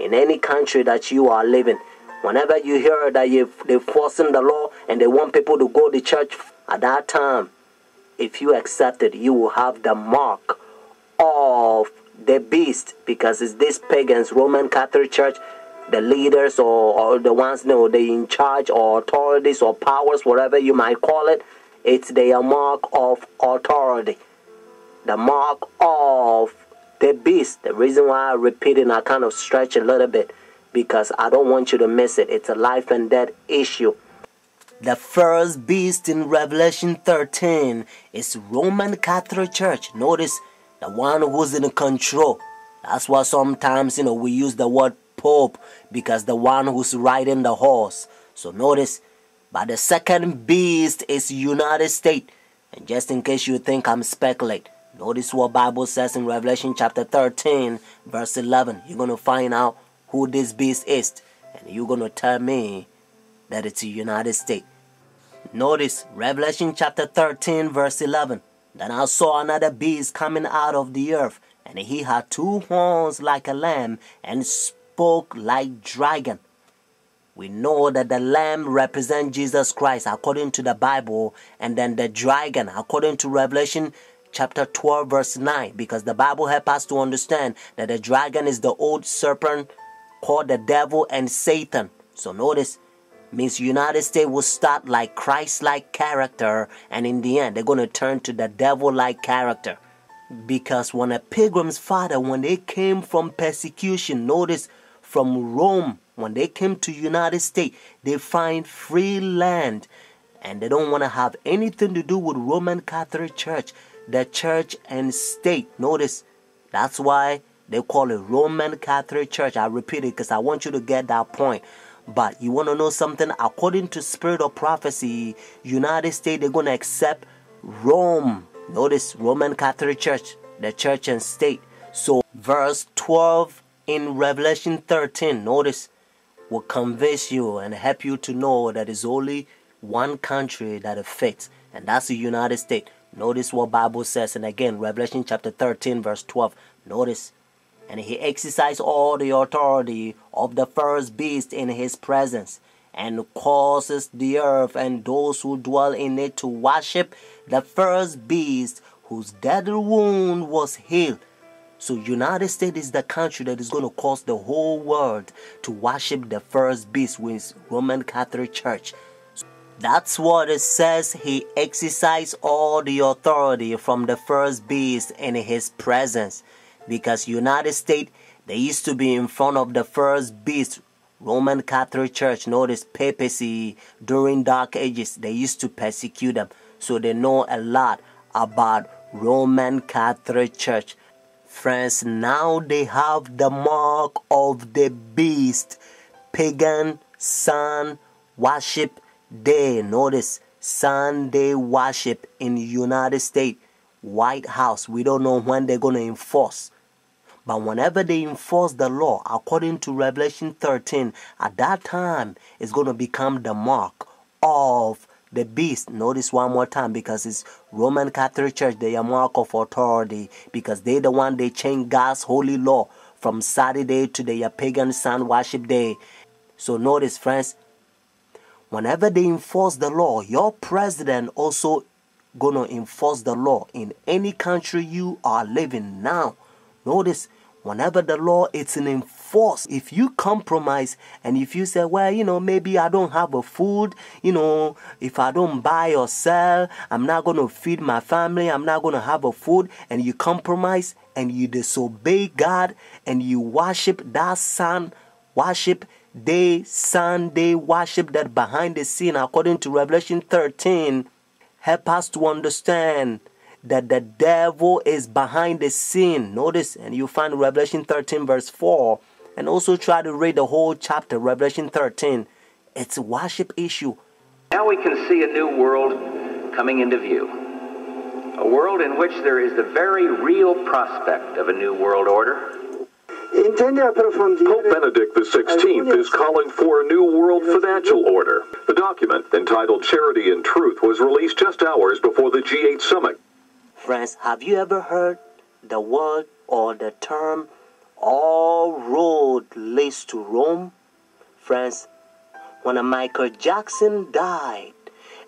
in any country that you are living. Whenever you hear that they're forcing the law and they want people to go to church, at that time, if you accept it, you will have the mark of the beast, because it's these pagans, Roman Catholic Church, the leaders or the ones, they in charge, or authorities or powers, whatever you might call it. It's their mark of authority, the mark of the beast. The reason why I repeat it and I kind of stretch a little bit, because I don't want you to miss it. It's a life and death issue. The first beast in Revelation 13 is Roman Catholic Church. Notice, the one who's in control. That's why sometimes, we use the word Pope, because the one who's riding the horse. So notice, but the second beast is United States. And just in case you think I'm speculating, notice what Bible says in Revelation chapter 13, verse 11. You're going to find out who this beast is. And you're going to tell me that it's the United States. Notice Revelation chapter 13, verse 11. Then I saw another beast coming out of the earth, and he had 2 horns like a lamb, and spoke like dragon. We know that the lamb represents Jesus Christ according to the Bible, and then the dragon according to Revelation chapter 12, verse 9, because the Bible helps us to understand that the dragon is the old serpent called the devil and Satan. So notice, means United States will start like Christ-like character, and in the end they're going to turn to the devil-like character. Because when a pilgrim's father, when they came from persecution, notice, from Rome, when they came to United States, they find free land, and they don't want to have anything to do with Roman Catholic Church, the church and state. Notice, that's why they call it Roman Catholic Church. I repeat it because I want you to get that point. But you want to know something? According to spirit of prophecy, United States, they're going to accept Rome. Notice, Roman Catholic Church, the church and state. So verse 12 in Revelation 13, notice, will convince you and help you to know that it's only one country that it fits, and that's the United States. Notice what Bible says, and again, Revelation chapter 13, verse 12. Notice, and he exercised all the authority of the first beast in his presence, and causes the earth and those who dwell in it to worship the first beast, whose deadly wound was healed. So United States is the country that is going to cause the whole world to worship the first beast, which is Roman Catholic Church. That's what it says. He exercised all the authority from the first beast in his presence. Because United States, they used to be in front of the first beast, Roman Catholic Church. Notice papacy during Dark Ages, they used to persecute them. So they know a lot about Roman Catholic Church. Friends, now they have the mark of the beast. Pagan sun worship day. Notice, Sunday worship in United States. White House, we don't know when they're going to enforce. But whenever they enforce the law, according to Revelation 13, at that time, it's going to become the mark of the beast. Notice one more time, because it's Roman Catholic Church, they are mark of authority, because they're the one, they change God's holy law from Saturday to their pagan sun worship day. So notice, friends, whenever they enforce the law, your president also gonna enforce the law in any country you are living now. Notice, whenever the law is enforced, if you compromise and if you say, well, maybe I don't have a food, if I don't buy or sell, I'm not going to feed my family, I'm not going to have a food, and you compromise and you disobey God and you worship that sun worship day, Sunday worship that behind the scene, according to Revelation 13, help us to understand that the devil is behind the scene. Notice, and you find Revelation 13 verse 4, and also try to read the whole chapter, Revelation 13. It's a worship issue. Now we can see a new world coming into view. A world in which there is the very real prospect of a new world order. Pope Benedict XVI is calling for a new world financial order. The document, entitled Charity and Truth, was released just hours before the G8 summit. Friends, have you ever heard the word or the term all road leads to Rome. Friends, when Michael Jackson died,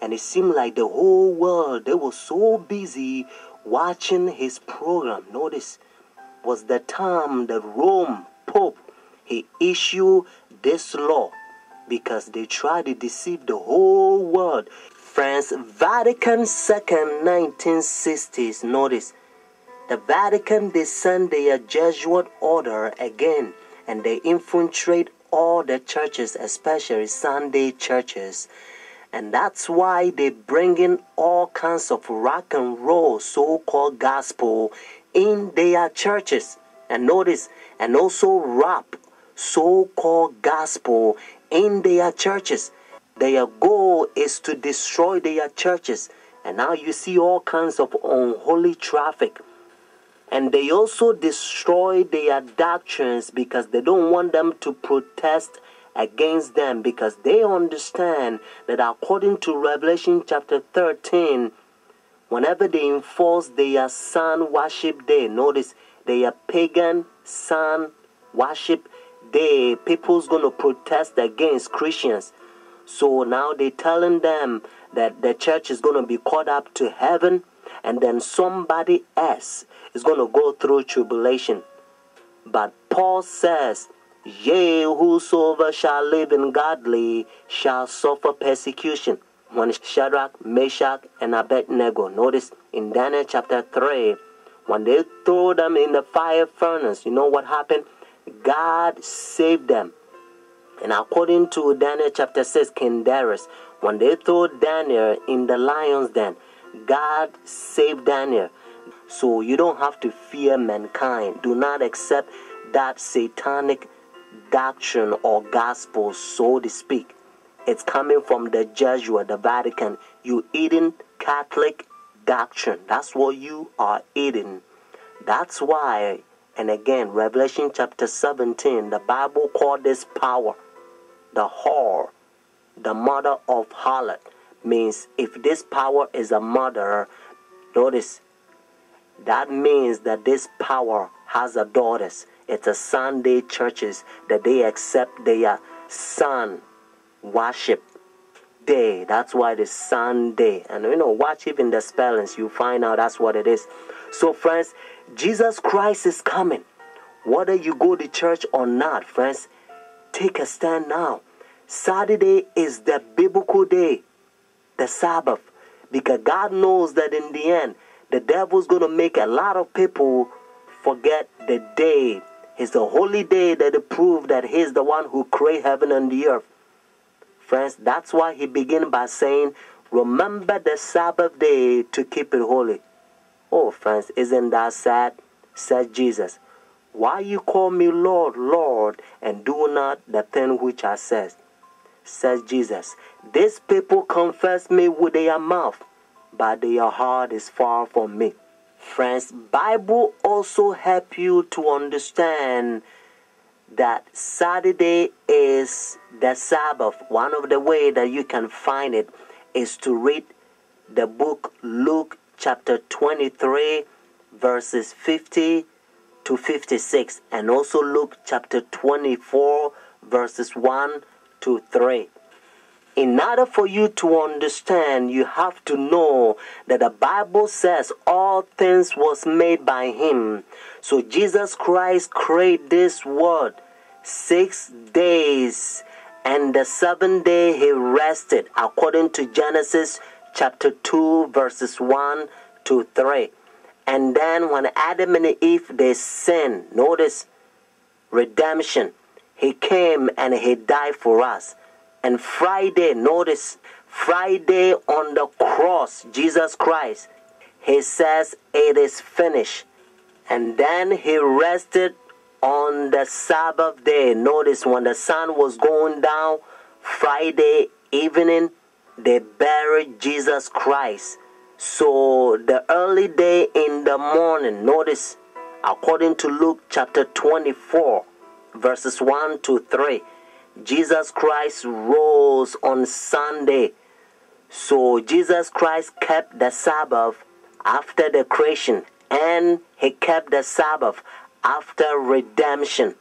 and it seemed like the whole world, they were so busy watching his program. Notice, was the time that Rome Pope, he issued this law because they tried to deceive the whole world. Friends, Vatican II, 1960s, notice, the Vatican, they send their Jesuit order again, and they infiltrate all the churches, especially Sunday churches. And that's why they bring in all kinds of rock and roll, so-called gospel, in their churches. And notice, and also rap, so-called gospel, in their churches. Their goal is to destroy their churches. And now you see all kinds of unholy traffic. And they also destroy their doctrines because they don't want them to protest against them, because they understand that according to Revelation chapter 13, whenever they enforce their sun worship day, notice their pagan sun worship day, people's going to protest against Christians. So now they're telling them that the church is going to be caught up to heaven, and then somebody else is going to go through tribulation. But Paul says, yea, whosoever shall live in godly shall suffer persecution. When Shadrach, Meshach, and Abednego, notice in Daniel chapter 3, when they threw them in the fire furnace, you know what happened? God saved them. And according to Daniel chapter 6, King Darius, when they threw Daniel in the lion's den, God saved Daniel. So you don't have to fear mankind. Do not accept that satanic doctrine or gospel, so to speak. It's coming from the Jesuit, the Vatican. You eating Catholic doctrine. That's what you are eating. That's why, and again, Revelation chapter 17, the Bible called this power the whore, the mother of harlot. Means if this power is a mother, notice, that means that this power has a daughters. It's a Sunday churches that they accept their sun worship day. That's why it's Sunday. And watch even the spellings, you find out that's what it is. So friends, Jesus Christ is coming. Whether you go to church or not, friends, take a stand now. Saturday is the biblical day, the Sabbath, because God knows that in the end, the devil's going to make a lot of people forget the day. It's the holy day that they prove that he's the one who created heaven and the earth. Friends, that's why he began by saying, remember the Sabbath day to keep it holy. Oh, friends, isn't that sad? Said Jesus. Why you call me Lord, Lord, and do not the thing which I says? Says Jesus. These people confess me with their mouth, but their heart is far from me. Friends, Bible also help you to understand that Saturday is the Sabbath. One of the way that you can find it is to read the book Luke chapter 23 verses 50 to 56, and also Luke chapter 24 verses 1 to 3. In order for you to understand, you have to know that the Bible says all things was made by him. So Jesus Christ created this world 6 days, and the 7th day he rested, according to Genesis chapter 2 verses 1 to 3. And then when Adam and Eve, they sinned, notice redemption. He came and he died for us. And Friday, notice, Friday on the cross, Jesus Christ, he says it is finished. And then he rested on the Sabbath day. Notice when the sun was going down, Friday evening, they buried Jesus Christ. So the early day in the morning, notice, according to Luke chapter 24, verses 1 to 3, Jesus Christ rose on Sunday. So Jesus Christ kept the Sabbath after the creation, and he kept the Sabbath after redemption.